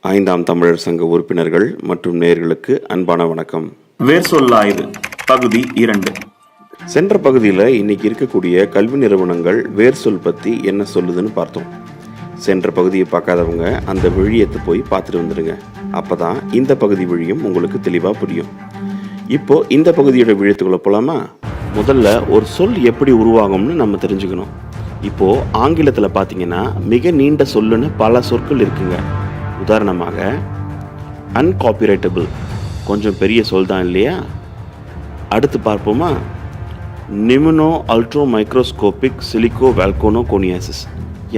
5ஆம் தமிழர் சங்க உறுப்பினர்கள் மற்றும் நேயர்களுக்கு அன்பான வணக்கம். வேர் சொல்லாய்வு பகுதி 2. சென்ற பகுதியில் இன்னைக்கு இருக்கக்கூடிய கல்வி நிறுவனங்கள் வேர் சொல் பற்றி என்ன சொல்லுதுன்னு பார்த்தோம். சென்ற பகுதியை பார்க்காதவங்க அந்த விழியத்தை போய் பார்த்துட்டு வந்துடுங்க. அப்போ தான் இந்த பகுதி விழியும் உங்களுக்கு தெளிவாக புரியும். இப்போ இந்த பகுதியோட விழியத்துக்குள்ள போகலாமா? முதல்ல ஒரு சொல் எப்படி உருவாகும்னு நம்ம தெரிஞ்சுக்கணும். இப்போது ஆங்கிலத்தில் பார்த்தீங்கன்னா மிக நீண்ட சொல்லுன்னு பல சொற்கள் இருக்குங்க. உதாரணமாக அன்காப்பிரைட்டபிள் கொஞ்சம் பெரிய சொல் தான் இல்லையா? அடுத்து பார்ப்போமா? நிமினோ அல்ட்ரோ மைக்ரோஸ்கோபிக் சிலிக்கோ வேல்கோனோ கோனியாசிஸ்.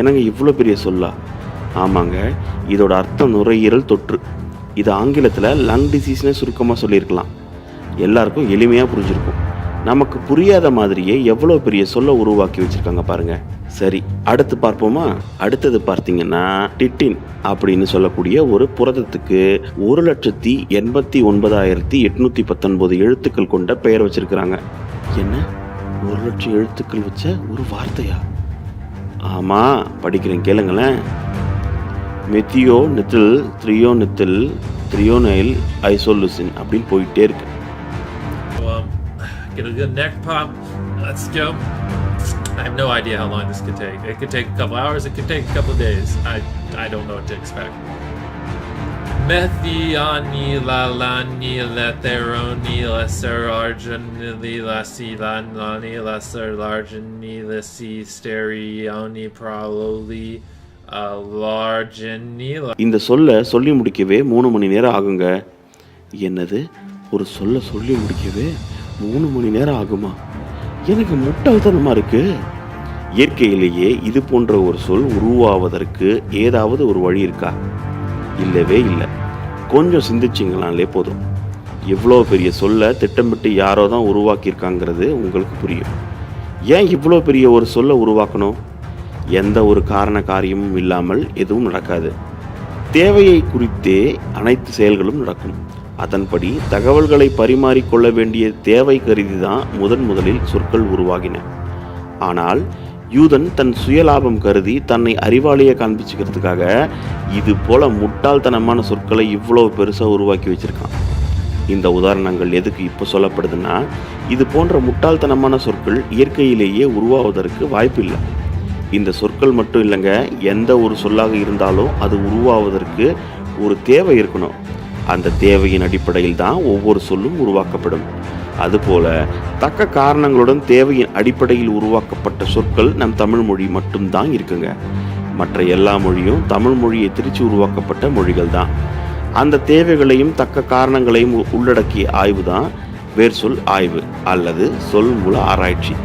எனக்கு இவ்வளோ பெரிய சொல்லா? ஆமாங்க, இதோட அர்த்தம் நுரையீரல் தொற்று. இது ஆங்கிலத்தில் லங் டிசீஸ்னே சுருக்கமாக சொல்லியிருக்கலாம். எல்லாருக்கும் எளிமையாக புரிஞ்சிருக்கும். நமக்கு புரியாத மாதிரியே எவ்வளோ பெரிய சொல்ல உருவாக்கி வச்சுருக்காங்க பாருங்கள். சரி, அடுத்து பார்ப்போமா? அடுத்தது பார்த்தீங்கன்னா டிட்டின் அப்படின்னு சொல்லக்கூடிய ஒரு புரதத்துக்கு 1,89,819 எழுத்துக்கள் கொண்ட பெயர் வச்சிருக்கிறாங்க. என்ன, 1,00,000 எழுத்துக்கள் வச்ச ஒரு வார்த்தையா? ஆமாம், படிக்கிறேன் கேளுங்களேன். மெத்தியோ நித்தில் த்ரியோனித்தில் த்ரியோனைல் ஐசோலுசின் அப்படின்னு போயிட்டே இருக்கு. Get a good neck pop. Let's go. I have no idea how long this could take. It could take a couple hours. It could take a couple days. I don't know what to expect. இந்த சொல்ல சொல்லி முடிக்கவே 3 மணி நேரம் ஆகுங்க. என்னது, ஒரு சொல்ல சொல்லி முடிக்கவே 3 மணி நேரம் ஆகுமா? எனக்கு முட்டாள்தனமாக இருக்கு. இயற்கையிலேயே இது போன்ற ஒரு சொல் உருவாவதற்கு ஏதாவது ஒரு வழி இருக்கா? இல்லவே இல்லை. கொஞ்சம் சிந்திச்சிங்களாலே போதும். இவ்வளோ பெரிய சொல்ல திட்டமிட்டு யாரோ தான் உருவாக்கியிருக்காங்கிறது உங்களுக்கு புரியும். ஏன் இவ்வளோ பெரிய ஒரு சொல்ல உருவாக்கணும்? எந்த ஒரு காரண காரியமும் இல்லாமல் எதுவும் நடக்காது. தேவையை குறித்தே அனைத்து செயல்களும் நடக்கும். அதன்படி தகவல்களை பரிமாறிக்கொள்ள வேண்டிய தேவை கருதி தான் முதலில் சொற்கள் உருவாகின. ஆனால் யூதன் தன் சுயலாபம் கருதி தன்னை அறிவாளியை காண்பிச்சுக்கிறதுக்காக இது போல முட்டாள்தனமான சொற்களை இவ்வளோ பெருசாக உருவாக்கி வச்சிருக்கான். இந்த உதாரணங்கள் எதுக்கு இப்போ சொல்லப்படுதுன்னா, இது போன்ற முட்டாள்தனமான சொற்கள் இயற்கையிலேயே உருவாவதற்கு வாய்ப்பு இல்லை. இந்த சொற்கள் மட்டும் இல்லைங்க, எந்த ஒரு சொல்லாக இருந்தாலும் அது உருவாவதற்கு ஒரு தேவை இருக்கணும். அந்த தேவையின் அடிப்படையில் தான் ஒவ்வொரு சொல்லும் உருவாக்கப்படும். அதுபோல தக்க காரணங்களுடன் தேவையின் அடிப்படையில் உருவாக்கப்பட்ட சொற்கள் நம் தமிழ் மொழி மட்டும்தான் இருக்குங்க. மற்ற எல்லா மொழியும் தமிழ் மொழியை திரிச்சு உருவாக்கப்பட்ட மொழிகள் தான். அந்த தேவைகளையும் தக்க காரணங்களையும் உள்ளடக்கிய ஆய்வு தான் வேர் சொல் ஆய்வு அல்லது சொல் மூல ஆராய்ச்சி.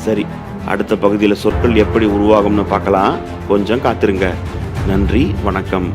சரி, அடுத்த பகுதியில் சொற்கள் எப்படி உருவாகும்னு பார்க்கலாம். கொஞ்சம் காத்திருங்க. நன்றி, வணக்கம்.